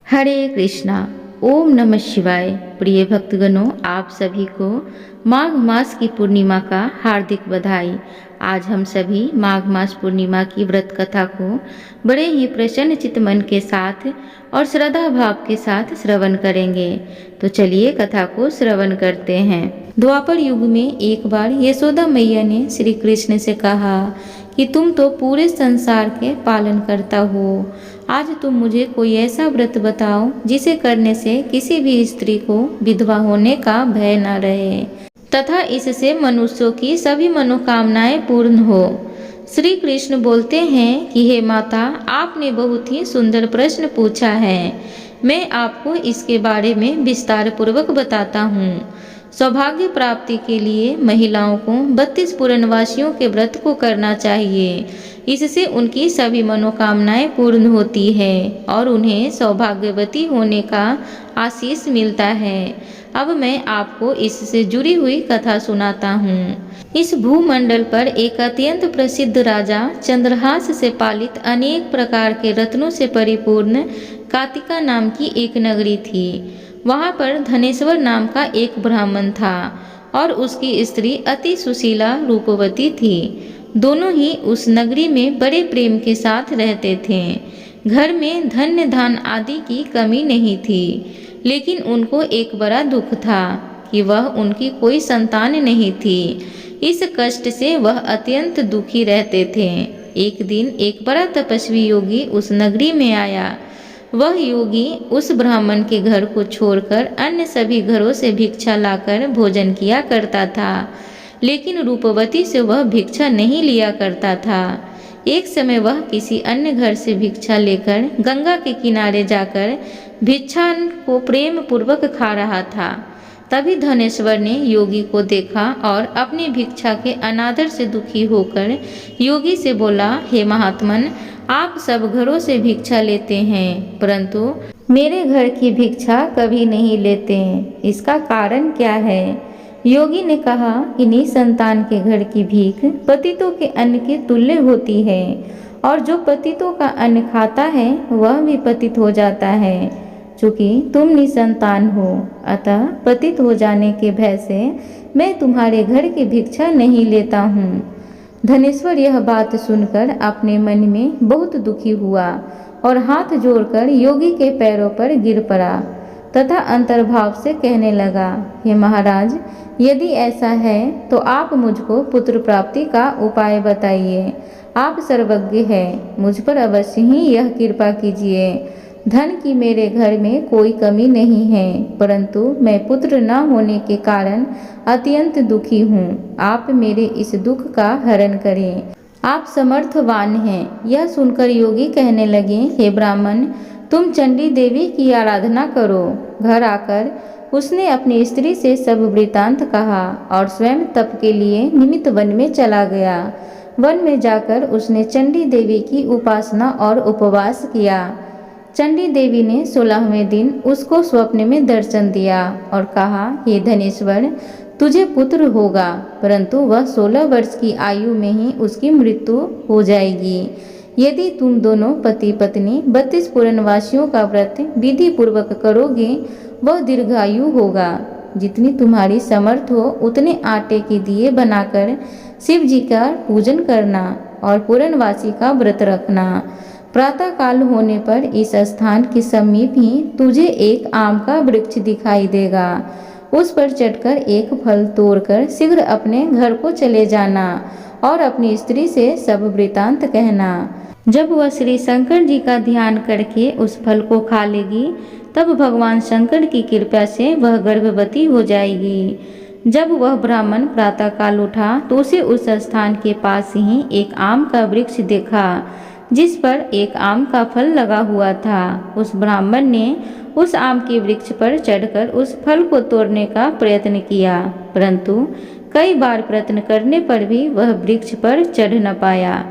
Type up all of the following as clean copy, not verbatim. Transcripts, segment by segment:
हरे कृष्णा। ओम नमः शिवाय। प्रिय भक्तगणों, आप सभी को माघ मास की पूर्णिमा का हार्दिक बधाई। आज हम सभी माघ मास पूर्णिमा की व्रत कथा को बड़े ही प्रसन्न चित्त मन के साथ और श्रद्धा भाव के साथ श्रवण करेंगे। तो चलिए कथा को श्रवण करते हैं। द्वापर युग में एक बार यशोदा मैया ने श्री कृष्ण से कहा कि तुम तो पूरे संसार के पालन करता हो। आज तुम मुझे कोई ऐसा व्रत बताओ जिसे करने से किसी भी स्त्री को विधवा होने का भय न रहे तथा इससे मनुष्यों की सभी मनोकामनाएं पूर्ण हो। श्री कृष्ण बोलते हैं कि हे माता, आपने बहुत ही सुंदर प्रश्न पूछा है। मैं आपको इसके बारे में विस्तार पूर्वक बताता हूँ। सौभाग्य प्राप्ति के लिए महिलाओं को 32 पूर्णवासियों के व्रत को करना चाहिए। इससे उनकी सभी मनोकामनाएं पूर्ण होती है और उन्हें सौभाग्यवती होने का आशीष मिलता है। अब मैं आपको इससे जुड़ी हुई कथा सुनाता हूँ। इस भूमंडल पर एक अत्यंत प्रसिद्ध राजा चंद्रहास से पालित अनेक प्रकार के रत्नों से परिपूर्ण कातिका नाम की एक नगरी थी। वहाँ पर धनेश्वर नाम का एक ब्राह्मण था और उसकी स्त्री अति सुशीला रूपवती थी। दोनों ही उस नगरी में बड़े प्रेम के साथ रहते थे। घर में धन्य धान आदि की कमी नहीं थी, लेकिन उनको एक बड़ा दुख था कि वह उनकी कोई संतान नहीं थी। इस कष्ट से वह अत्यंत दुखी रहते थे। एक दिन एक बड़ा तपस्वी योगी उस नगरी में आया। वह योगी उस ब्राह्मण के घर को छोड़कर अन्य सभी घरों से भिक्षा लाकर भोजन किया करता था, लेकिन रूपवती से वह भिक्षा नहीं लिया करता था। एक समय वह किसी अन्य घर से भिक्षा लेकर गंगा के किनारे जाकर भिक्षा को प्रेम पूर्वक खा रहा था। तभी धनेश्वर ने योगी को देखा और अपनी भिक्षा के अनादर से दुखी होकर योगी से बोला, हे महात्मन, आप सब घरों से भिक्षा लेते हैं, परंतु मेरे घर की भिक्षा कभी नहीं लेते। इसका कारण क्या है? योगी ने कहा कि निसंतान के घर की भीख पतितों के अन्न के तुल्य होती है और जो पतितों का अन्न खाता है वह भी पतित हो जाता है। चूँकि तुम निसंतान हो, अतः पतित हो जाने के भय से मैं तुम्हारे घर की भिक्षा नहीं लेता हूँ। धनेश्वर यह बात सुनकर अपने मन में बहुत दुखी हुआ और हाथ जोड़कर योगी के पैरों पर गिर पड़ा तथा अंतर्भाव से कहने लगा, हे महाराज, यदि ऐसा है तो आप मुझको पुत्र प्राप्ति का उपाय बताइए। आप सर्वज्ञ हैं, मुझ पर अवश्य ही यह कृपा कीजिए। धन की मेरे घर में कोई कमी नहीं है, परंतु मैं पुत्र न होने के कारण अत्यंत दुखी हूँ। आप मेरे इस दुख का हरण करें। आप समर्थवान हैं। यह सुनकर योगी कहने लगे, हे ब्राह्मण, तुम चंडी देवी की आराधना करो। घर आकर उसने अपनी स्त्री से सब वृतांत कहा और स्वयं तप के लिए निमित्त वन में चला गया। वन में जाकर उसने चंडी देवी की उपासना और उपवास किया। चंडी देवी ने 16वें दिन उसको स्वप्न में दर्शन दिया और कहा, हे धनेश्वर, तुझे पुत्र होगा, परंतु वह 16 वर्ष की आयु में ही उसकी मृत्यु हो जाएगी। यदि तुम दोनों पति पत्नी 32 पूर्णवासियों का व्रत विधि पूर्वक करोगे, वह दीर्घायु होगा। जितनी तुम्हारी समर्थ हो उतने आटे के दिए बनाकर शिव जी का पूजन करना और पूर्णवासी का व्रत रखना। प्रातः काल होने पर इस स्थान के समीप ही तुझे एक आम का वृक्ष दिखाई देगा। उस पर चढ़कर एक फल तोड़कर शीघ्र अपने घर को चले जाना और अपनी स्त्री से सब वृतांत कहना। जब वह श्री शंकर जी का ध्यान करके उस फल को खा लेगी, तब भगवान शंकर की कृपा से वह गर्भवती हो जाएगी। जब वह ब्राह्मण प्रातः काल उठा तो उसे उस स्थान के पास ही एक आम का वृक्ष देखा, जिस पर एक आम का फल लगा हुआ था। उस ब्राह्मण ने उस आम के वृक्ष पर चढ़कर उस फल को तोड़ने का प्रयत्न किया, परंतु कई बार प्रयत्न करने पर भी वह वृक्ष पर चढ़ न पाया।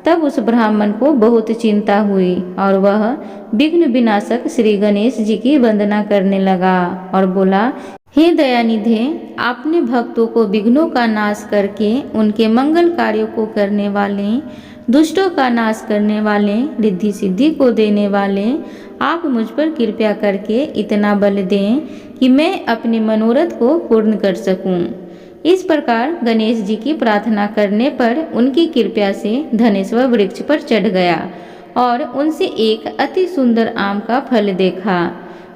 तब उस ब्राह्मण को बहुत चिंता हुई और वह विघ्न विनाशक श्री गणेश जी की वंदना करने लगा और बोला, हे दयानिधे, आपने भक्तों को विघ्नों का नाश करके उनके मंगल कार्यों को करने वाले, दुष्टों का नाश करने वाले, रिद्धि सिद्धि को देने वाले आप मुझ पर कृपा करके इतना बल दें कि मैं अपने मनोरथ को पूर्ण कर सकूं। इस प्रकार गणेश जी की प्रार्थना करने पर उनकी कृपा से धनेश्वर वृक्ष पर चढ़ गया और उनसे एक अति सुंदर आम का फल देखा।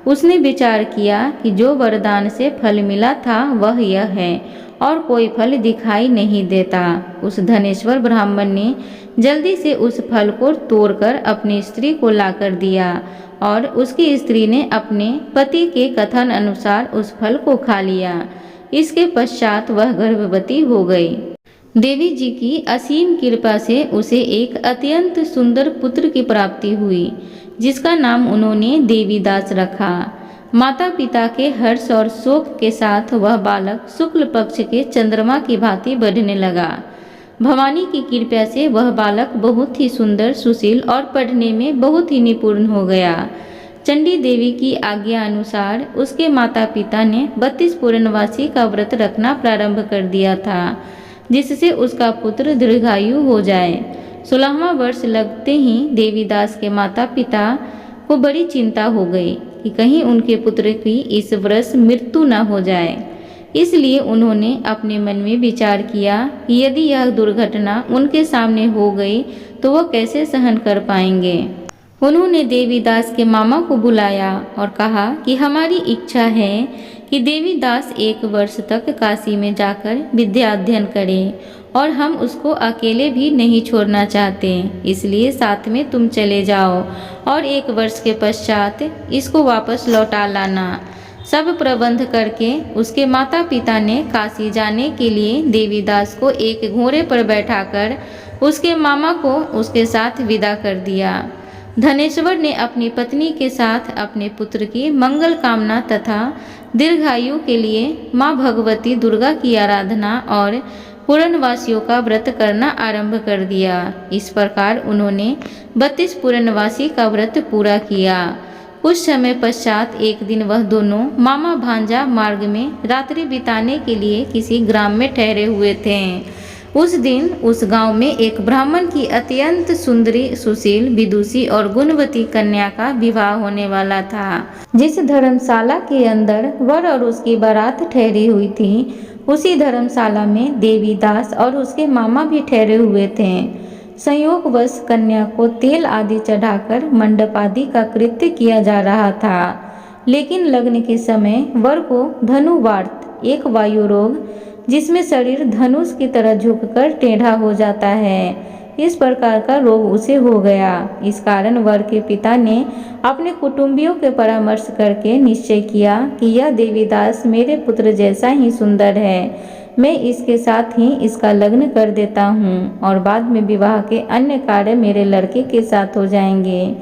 उसने विचार किया कि जो वरदान से फल मिला था वह यह है और कोई फल दिखाई नहीं देता। उस धनेश्वर ब्राह्मण ने जल्दी से उस फल को तोड़कर अपनी स्त्री को लाकर दिया और उसकी स्त्री ने अपने पति के कथन अनुसार उस फल को खा लिया। इसके पश्चात वह गर्भवती हो गई। देवी जी की असीम कृपा से उसे एक अत्यंत सुंदर पुत्र की प्राप्ति हुई, जिसका नाम उन्होंने देवीदास रखा। माता पिता के हर्ष और शोक के साथ वह बालक शुक्ल पक्ष के चंद्रमा की भांति बढ़ने लगा। भवानी की कृपा से वह बालक बहुत ही सुंदर, सुशील और पढ़ने में बहुत ही निपुण हो गया। चंडी देवी की आज्ञा अनुसार उसके माता पिता ने 32 पूर्णवासी का व्रत रखना प्रारंभ कर दिया था, जिससे उसका पुत्र दीर्घायु हो जाए। 16वां वर्ष लगते ही देवीदास के माता पिता को बड़ी चिंता हो गई कि कहीं उनके पुत्र की इस वर्ष मृत्यु न हो जाए। इसलिए उन्होंने अपने मन में विचार किया कि यदि यह दुर्घटना उनके सामने हो गई तो वह कैसे सहन कर पाएंगे। उन्होंने देवीदास के मामा को बुलाया और कहा कि हमारी इच्छा है कि देवीदास 1 वर्ष तक काशी में जाकर विद्या अध्ययन करे और हम उसको अकेले भी नहीं छोड़ना चाहते, इसलिए साथ में तुम चले जाओ और 1 वर्ष के पश्चात इसको वापस लौटा लाना। सब प्रबंध करके उसके माता पिता ने काशी जाने के लिए देवीदास को एक घोड़े पर बैठाकर उसके मामा को उसके साथ विदा कर दिया। धनेश्वर ने अपनी पत्नी के साथ अपने पुत्र की मंगल कामना तथा दीर्घायु के लिए माँ भगवती दुर्गा की आराधना और पूर्णवासियों का व्रत करना आरंभ कर दिया। इस प्रकार उन्होंने 32 पूर्णवासी का व्रत पूरा किया। कुछ समय पश्चात एक दिन वह दोनों मामा भांजा मार्ग में रात्रि बिताने के लिए किसी ग्राम में ठहरे हुए थे। उस दिन उस गांव में एक ब्राह्मण की अत्यंत सुंदरी, सुशील, विदुषी और गुणवती कन्या का विवाह होने वाला था। जिस धर्मशाला के अंदर वर और उसकी बारात ठहरी हुई थी, उसी धर्मशाला में देवीदास और उसके मामा भी ठहरे हुए थे। संयोगवश कन्या को तेल आदि चढ़ाकर मंडप आदि का कृत्य किया जा रहा था, लेकिन लग्न के समय वर को धनुवार्त, एक वायु रोग जिसमें शरीर धनुष की तरह झुककर टेढ़ा हो जाता है, इस प्रकार का रोग उसे हो गया। इस कारण वर के पिता ने अपने कुटुंबियों के परामर्श करके निश्चय किया कि यह देवीदास मेरे पुत्र जैसा ही सुंदर है, मैं इसके साथ ही इसका लग्न कर देता हूँ और बाद में विवाह के अन्य कार्य मेरे लड़के के साथ हो जाएंगे।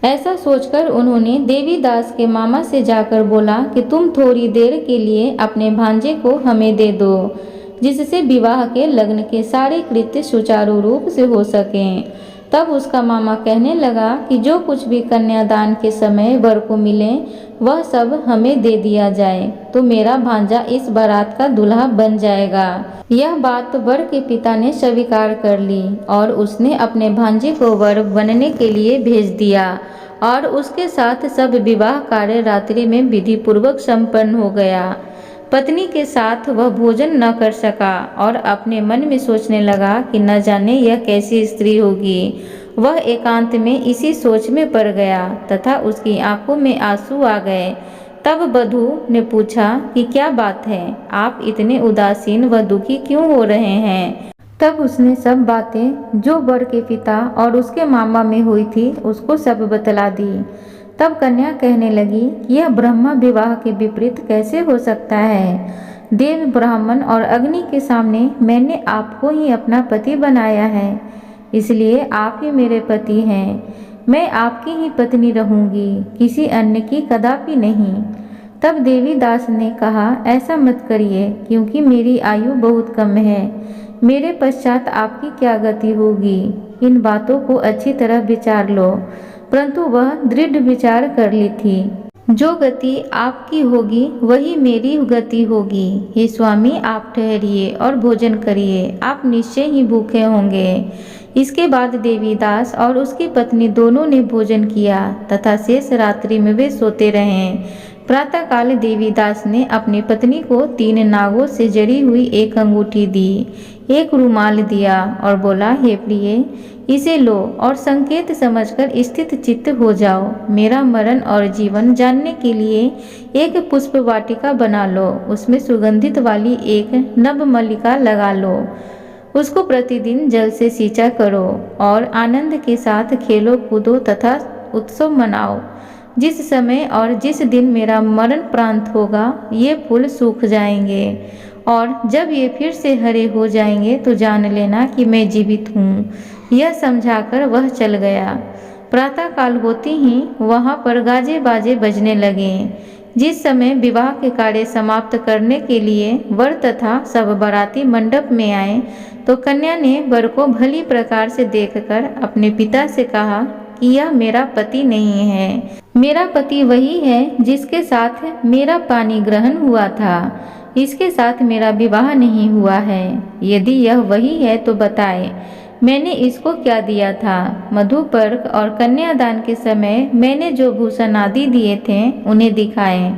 ऐसा सोचकर उन्होंने देवीदास के मामा से जाकर बोला कि तुम थोड़ी देर के लिए अपने भांजे को हमें दे दो, जिससे विवाह के लग्न के सारे कृत्य सुचारू रूप से हो सकें। तब उसका मामा कहने लगा कि जो कुछ भी कन्यादान के समय वर को मिले वह सब हमें दे दिया जाए, तो मेरा भांजा इस बारात का दूल्हा बन जाएगा। यह बात वर के पिता ने स्वीकार कर ली और उसने अपने भांजे को वर बनने के लिए भेज दिया और उसके साथ सब विवाह कार्य रात्रि में विधि पूर्वक संपन्न हो गया। पत्नी के साथ वह भोजन न कर सका और अपने मन में सोचने लगा कि न जाने यह कैसी स्त्री होगी। वह एकांत में इसी सोच में पड़ गया तथा उसकी आंखों में आंसू आ गए। तब वधू ने पूछा कि क्या बात है, आप इतने उदासीन व दुखी क्यों हो रहे हैं। तब उसने सब बातें जो वर के पिता और उसके मामा में हुई थी उसको सब बतला दी। तब कन्या कहने लगी कि यह ब्रह्मा विवाह के विपरीत कैसे हो सकता है। देव, ब्राह्मण और अग्नि के सामने मैंने आपको ही अपना पति बनाया है, इसलिए आप ही मेरे पति हैं। मैं आपकी ही पत्नी रहूंगी, किसी अन्य की कदापि नहीं। तब देवीदास ने कहा, ऐसा मत करिए, क्योंकि मेरी आयु बहुत कम है, मेरे पश्चात आपकी क्या गति होगी। इन बातों को अच्छी तरह विचार लो। परंतु वह दृढ़ विचार कर ली थी, जो गति आपकी होगी वही मेरी गति होगी। हे स्वामी, आप ठहरिए और भोजन करिए, आप निश्चय ही भूखे होंगे। इसके बाद देवीदास और उसकी पत्नी दोनों ने भोजन किया तथा शेष रात्रि में वे सोते रहे। प्रातःकाल देवीदास ने अपनी पत्नी को 3 नागों से जड़ी हुई एक अंगूठी दी, एक रुमाल दिया और बोला, हे प्रिय, इसे लो और संकेत समझकर स्थित चित्त हो जाओ। मेरा मरण और जीवन जानने के लिए एक पुष्प वाटिका बना लो, उसमें सुगंधित वाली एक नव मल्लिका लगा लो, उसको प्रतिदिन जल से सींचा करो और आनंद के साथ खेलो कूदो तथा उत्सव मनाओ। जिस समय और जिस दिन मेरा मरण प्रांत होगा, ये फूल सूख जाएंगे और जब ये फिर से हरे हो जाएंगे तो जान लेना कि मैं जीवित हूँ। यह समझाकर वह चल गया। प्रातःकाल होते ही वहाँ पर गाजे बाजे बजने लगे। जिस समय विवाह के कार्य समाप्त करने के लिए वर तथा सब बाराती मंडप में आए तो कन्या ने वर को भली प्रकार से देखकर अपने पिता से कहा कि यह मेरा पति नहीं है। मेरा पति वही है जिसके साथ मेरा पानी ग्रहण हुआ था। इसके साथ मेरा विवाह नहीं हुआ है। यदि यह वही है तो बताए, मैंने इसको क्या दिया था। मधुपर्क और कन्यादान के समय मैंने जो भूषण आदि दिए थे उन्हें दिखाएं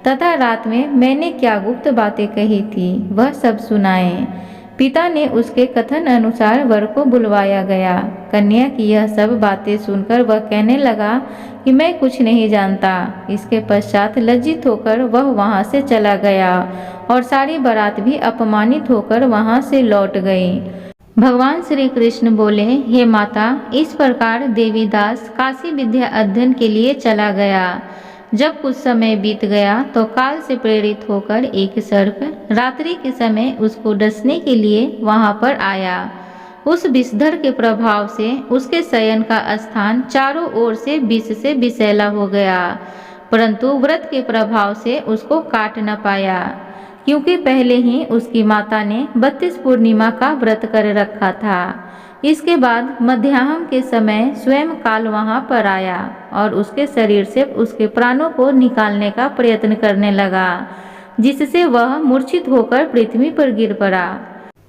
तथा रात में मैंने क्या गुप्त बातें कही थी वह सब सुनाएं। पिता ने उसके कथन अनुसार वर को बुलवाया गया। कन्या की यह सब बातें सुनकर वह कहने लगा कि मैं कुछ नहीं जानता। इसके पश्चात लज्जित होकर वह वहाँ से चला गया और सारी बारात भी अपमानित होकर वहाँ से लौट गई। भगवान श्री कृष्ण बोले, हे माता, इस प्रकार देवीदास काशी विद्या अध्ययन के लिए चला गया। जब कुछ समय बीत गया तो काल से प्रेरित होकर एक सर्प रात्रि के समय उसको डसने के लिए वहां पर आया। उस विषधर के प्रभाव से उसके शयन का स्थान चारों ओर से विष से विषैला हो गया, परंतु व्रत के प्रभाव से उसको काट न पाया, क्योंकि पहले ही उसकी माता ने 32 पूर्णिमा का व्रत कर रखा था। इसके बाद मध्याह्न के समय स्वयं काल वहां पर आया और उसके शरीर से उसके प्राणों को निकालने का प्रयत्न करने लगा, जिससे वह मूर्छित होकर पृथ्वी पर गिर पड़ा।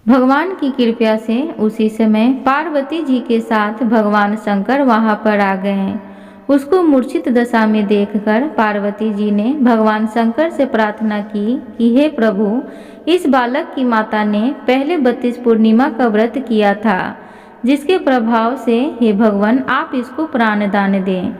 भगवान की कृपा से उसी समय पार्वती जी के साथ भगवान शंकर वहां पर आ गए। उसको मूर्छित दशा में देखकर पार्वती जी ने भगवान शंकर से प्रार्थना की कि हे प्रभु, इस बालक की माता ने पहले 32 पूर्णिमा का व्रत किया था, जिसके प्रभाव से हे भगवान आप इसको प्राणदान दें।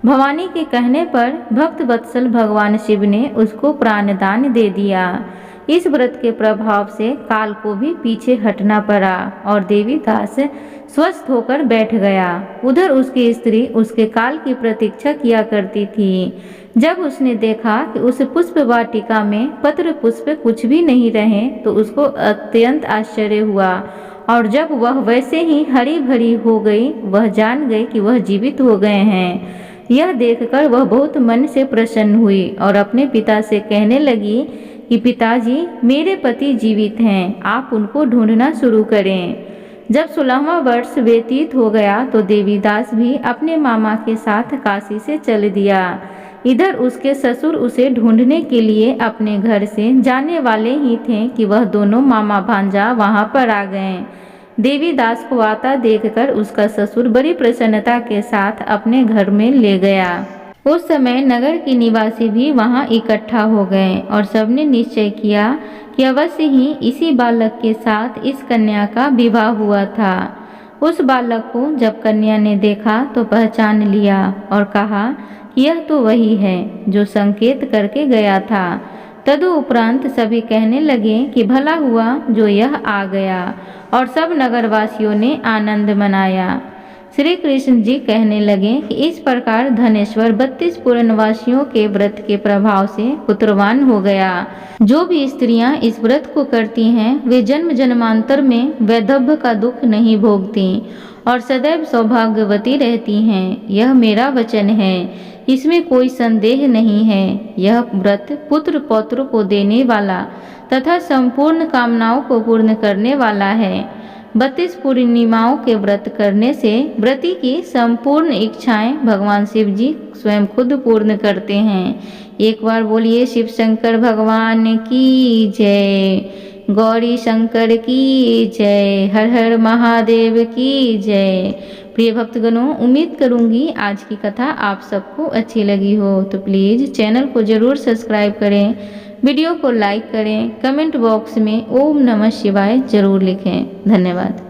भवानी के कहने पर भक्त वत्सल भगवान शिव ने उसको प्राणदान दे दिया। इस व्रत के प्रभाव से काल को भी पीछे हटना पड़ा और देवीदास स्वस्थ होकर बैठ गया। उधर उसकी स्त्री उसके काल की प्रतीक्षा किया करती थी। जब उसने देखा कि उस पुष्प वाटिका में पत्र पुष्प कुछ भी नहीं रहे तो उसको अत्यंत आश्चर्य हुआ और जब वह वैसे ही हरी भरी हो गई, वह जान गई कि वह जीवित हो गए हैं। यह देखकर वह बहुत मन से प्रसन्न हुई और अपने पिता से कहने लगी कि पिताजी, मेरे पति जीवित हैं, आप उनको ढूंढना शुरू करें। जब 16वां वर्ष व्यतीत हो गया तो देवीदास भी अपने मामा के साथ काशी से चल दिया। इधर उसके ससुर उसे ढूंढने के लिए अपने घर से जाने वाले ही थे कि वह दोनों मामा भांजा वहां पर आ गए। देवीदास को आता देखकर उसका ससुर बड़ी प्रसन्नता के साथ अपने घर में ले गया। उस समय नगर के निवासी भी वहां इकट्ठा हो गए और सबने निश्चय किया कि अवश्य ही इसी बालक के साथ इस कन्या का विवाह हुआ था। उस बालक को जब कन्या ने देखा तो पहचान लिया और कहा कि यह तो वही है जो संकेत करके गया था। तदुपरांत सभी कहने लगे कि भला हुआ जो यह आ गया और सब नगरवासियों ने आनंद मनाया। श्री कृष्ण जी कहने लगे कि इस प्रकार धनेश्वर 32 पूर्णवासियों के व्रत के प्रभाव से पुत्रवान हो गया। जो भी स्त्रियां इस व्रत को करती हैं वे जन्म जन्मांतर में वैधव्य का दुख नहीं भोगती और सदैव सौभाग्यवती रहती हैं। यह मेरा वचन है, इसमें कोई संदेह नहीं है। यह व्रत पुत्र पौत्र को देने वाला तथा संपूर्ण कामनाओं को पूर्ण करने वाला है। 32 पूर्णिमाओं के व्रत करने से व्रती की संपूर्ण इच्छाएं भगवान शिव जी स्वयं खुद पूर्ण करते हैं। एक बार बोलिए शिव शंकर भगवान की जय। गौरी शंकर की जय, हर हर महादेव की जय। प्रिय भक्तगणों, उम्मीद करूंगी आज की कथा आप सबको अच्छी लगी हो, तो प्लीज़ चैनल को ज़रूर सब्सक्राइब करें, वीडियो को लाइक करें, कमेंट बॉक्स में ओम नमः शिवाय ज़रूर लिखें। धन्यवाद।